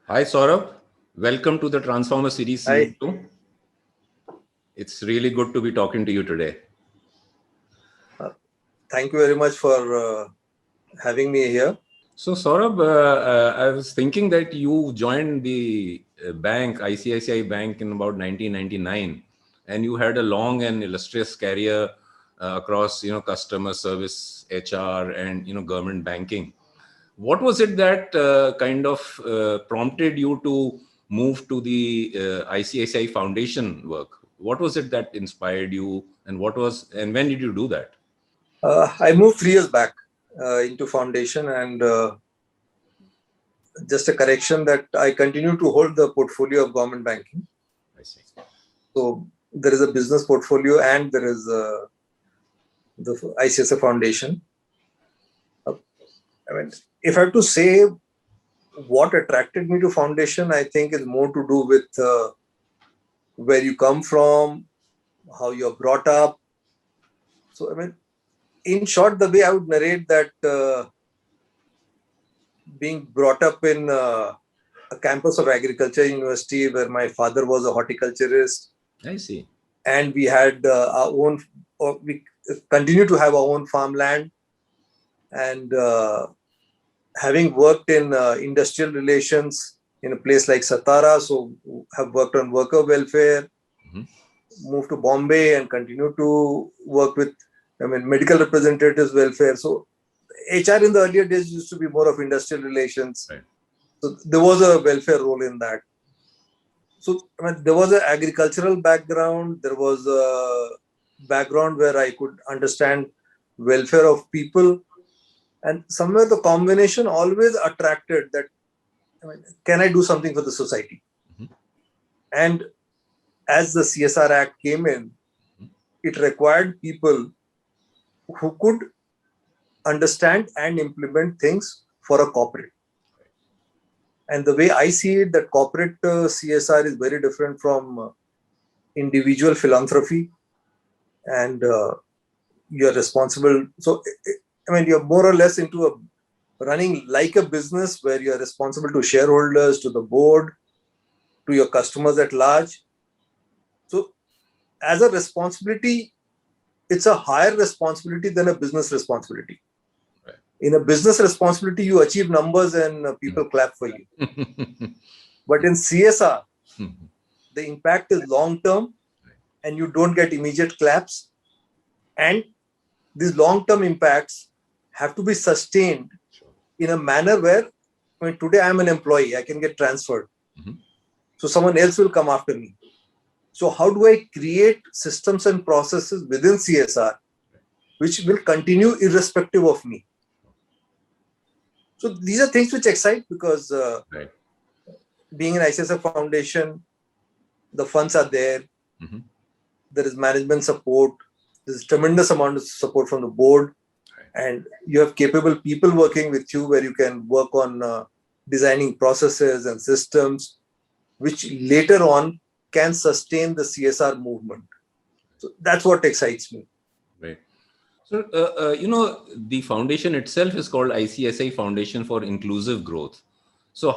Hi Saurabh, welcome to the Transformer Series Season Hi, 2. It's really good to be talking to you today. thank you very much for having me here. So Saurabh, I was thinking that you joined the bank, ICICI Bank in about 1999, and you had a long and illustrious career across, customer service, HR, and, government banking. What was it that kind of prompted you to move to the ICICI Foundation work? What was it that inspired you, and when did you do that? I moved 3 years back into foundation, and just a correction that I continue to hold the portfolio of government banking. I see. So there is a business portfolio and there is the ICICI Foundation. Uh, I mean, if I have to say what attracted me to foundation, I think is more to do with where you come from, how you're brought up. So, I mean, in short, the way I would narrate that being brought up in a campus of agriculture university where my father was a horticulturist, I see. and we had our own, or we continue to have our own farmland, and having worked in industrial relations in a place like Satara, so have worked on worker welfare, Mhm. moved to Bombay and continue to work with, medical representatives welfare. So HR in the earlier days used to be more of industrial relations. Right. So there was a welfare role in that. So there was an agricultural background. There was a background where I could understand welfare of people, and somewhere the combination always attracted that. Can I do something for the society? Mhm. And as the CSR Act came in, Mhm. it required people who could understand and implement things for a corporate. And the way I see it, that corporate CSR is very different from individual philanthropy, and you're responsible. So, you're more or less into a running like a business where you're responsible to shareholders, to the board, to your customers at large. So, as a responsibility, it's a higher responsibility than a business responsibility. Right. In a business responsibility, you achieve numbers and people clap for you. But in CSR, the impact is long term and you don't get immediate claps. And these long term impacts have to be sustained Sure. in a manner where, today I'm an employee, I can get transferred. Mhm. So someone else will come after me. So, how do I create systems and processes within CSR which will continue irrespective of me? So, these are things which excite because Right. being an ICSF foundation, the funds are there, Mhm. there is management support, there's tremendous amount of support from the board, and you have capable people working with you where you can work on designing processes and systems which later on can sustain the CSR movement. So that's what excites me. Right. So, the foundation itself is called ICSI Foundation for Inclusive Growth. So,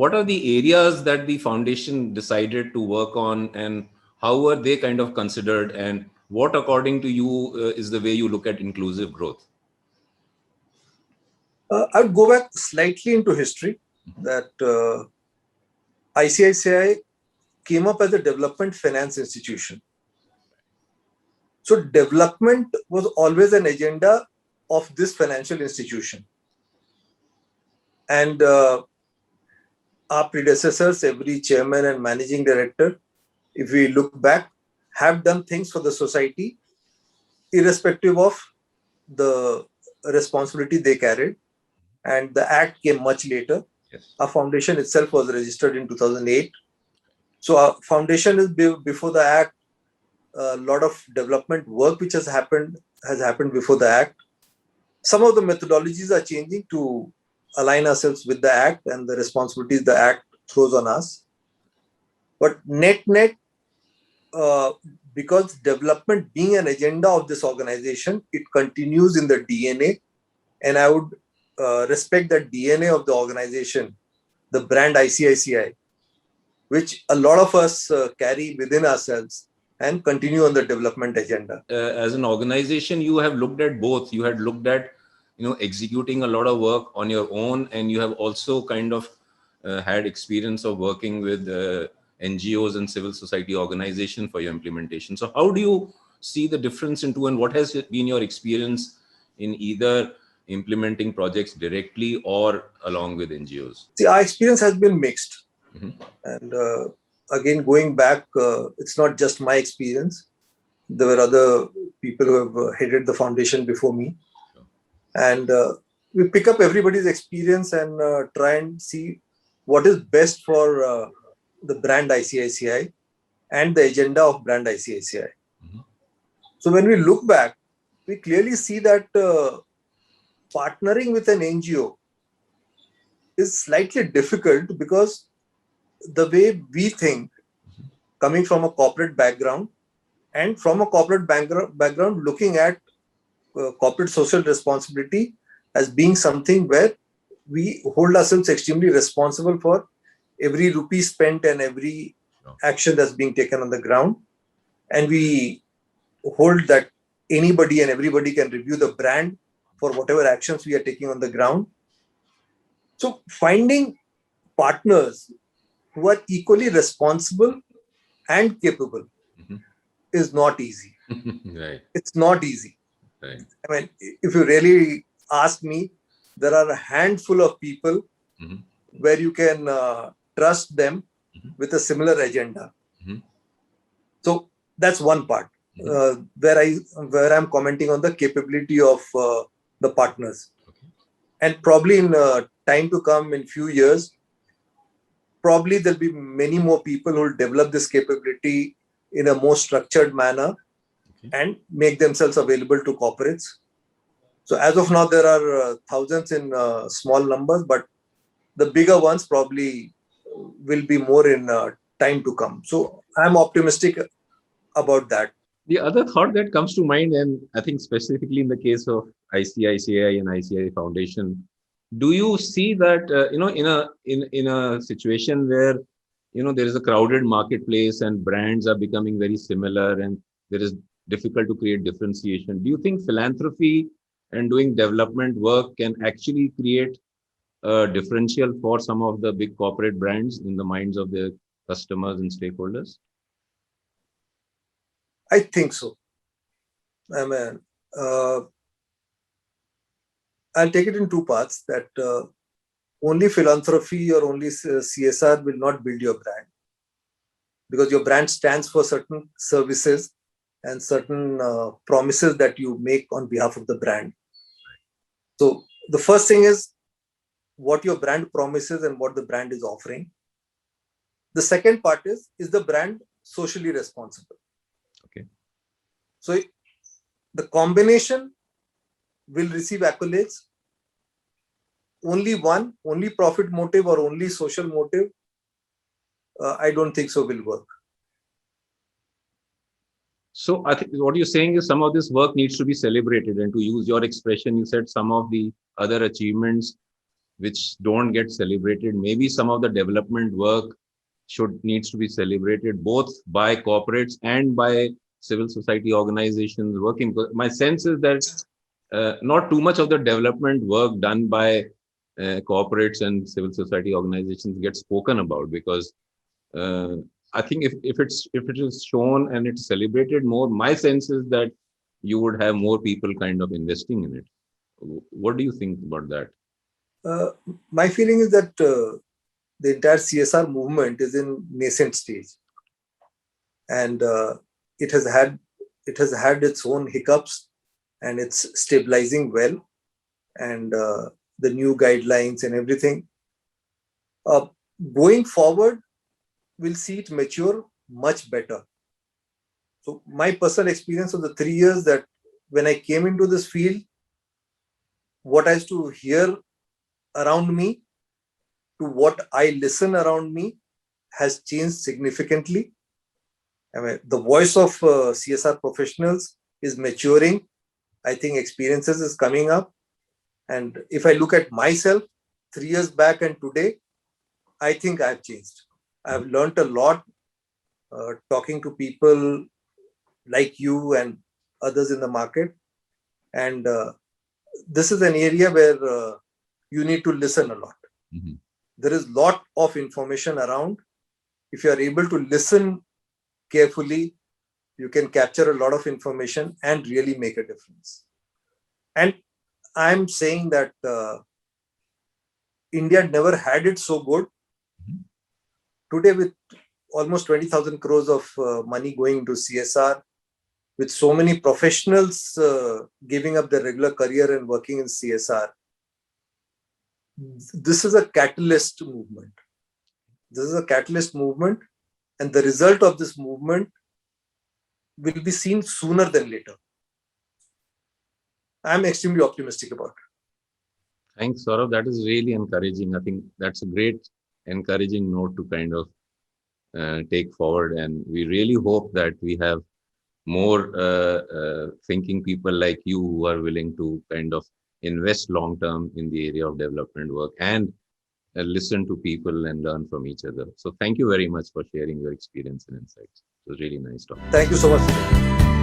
what are the areas that the foundation decided to work on, and how were they kind of considered, and what, according to you, is the way you look at inclusive growth? I would go back slightly into history that ICICI came up as a development finance institution. So development was always an agenda of this financial institution. And our predecessors, every chairman and managing director, if we look back, have done things for the society, irrespective of the responsibility they carried. And the act came much later. Yes. Our foundation itself was registered in 2008. So our foundation is before the act. A lot of development work which has happened before the act. Some of the methodologies are changing to align ourselves with the act and the responsibilities the act throws on us. But net, uh, because development being an agenda of this organization, it continues in the DNA, and I would respect the DNA of the organization the brand ICICI, which a lot of us carry within ourselves and continue on the development agenda. As an organization, you have looked at both. You had looked at, executing a lot of work on your own, and you have also kind of had experience of working with NGOs and civil society organization for your implementation. So how do you see the difference in two, and what has been your experience in either implementing projects directly or along with NGOs? See, our experience has been mixed. Mhm. And again, going back, it's not just my experience. There were other people who have headed the foundation before me. And we pick up everybody's experience and try and see what is best for the brand ICICI and the agenda of brand ICICI. Mhm. So when we look back, we clearly see that partnering with an NGO is slightly difficult because the way we think, coming from a corporate background and from a corporate background looking at corporate social responsibility as being something where we hold ourselves extremely responsible for every rupee spent and every action that's being taken on the ground. And we hold that anybody and everybody can review the brand for whatever actions we are taking on the ground. So finding partners who are equally responsible and capable Mhm. is not easy. Right. It's not easy. Right. I mean, if you really ask me, there are a handful of people Mhm. where you can trust them Mhm. with a similar agenda. Mhm. So that's one part Mhm. where I'm commenting on the capability of the partners. Okay. And probably in time to come, in few years, probably there'll be many more people who will develop this capability in a more structured manner and make themselves available to corporates. So as of now, there are thousands in small numbers, but the bigger ones probably will be more in time to come. So I'm optimistic about that. The other thought that comes to mind, and I think specifically in the case of ICICI and ICICI Foundation, do you see that in a situation where there is a crowded marketplace and brands are becoming very similar and there is difficult to create differentiation? Do you think philanthropy and doing development work can actually create a differential for some of the big corporate brands in the minds of their customers and stakeholders? I think so. I mean, uh, I'll take it in two parts that only philanthropy or only CSR will not build your brand, because your brand stands for certain services and certain promises that you make on behalf of the brand. So the first thing is what your brand promises and what the brand is offering. The second part is the brand socially responsible? Okay. So the combination will receive accolades. Only profit motive or only social motive, I don't think so will work. So I think what you're saying is some of this work needs to be celebrated, and to use your expression, you said some of the other achievements which don't get celebrated, maybe some of the development work needs to be celebrated both by corporates and by civil society organizations working. My sense is that not too much of the development work done by corporates and civil society organizations gets spoken about, because I think if it is shown and it's celebrated more, my sense is that you would have more people kind of investing in it. What do you think about that? Uh, my feeling is that the entire CSR movement is in nascent stage, and it has had its own hiccups, and it's stabilizing well, and the new guidelines and everything. Going forward, we'll see it mature much better. So my personal experience of the 3 years that when I came into this field, what I used to hear around me to what I listen around me has changed significantly. I mean, the voice of CSR professionals is maturing. I think experiences is coming up. And if I look at myself 3 years back and today, I think I've changed. I've learned a lot talking to people like you and others in the market. And this is an area where you need to listen a lot. Mm-hmm. There is a lot of information around. If you are able to listen carefully, you can capture a lot of information and really make a difference. And I'm saying that India never had it so good. Today, with almost 20,000 crores of money going into CSR, with so many professionals giving up their regular career and working in CSR, this is a catalyst movement. This is a catalyst movement, and the result of this movement will be seen sooner than later. I'm extremely optimistic about it. Thanks, Saurabh. That is really encouraging. I think that's a great encouraging note to kind of take forward. And we really hope that we have more thinking people like you who are willing to kind of invest long term in the area of development work and listen to people and learn from each other. So thank you very much for sharing your experience and insights. It was really nice talking. Thank you so much.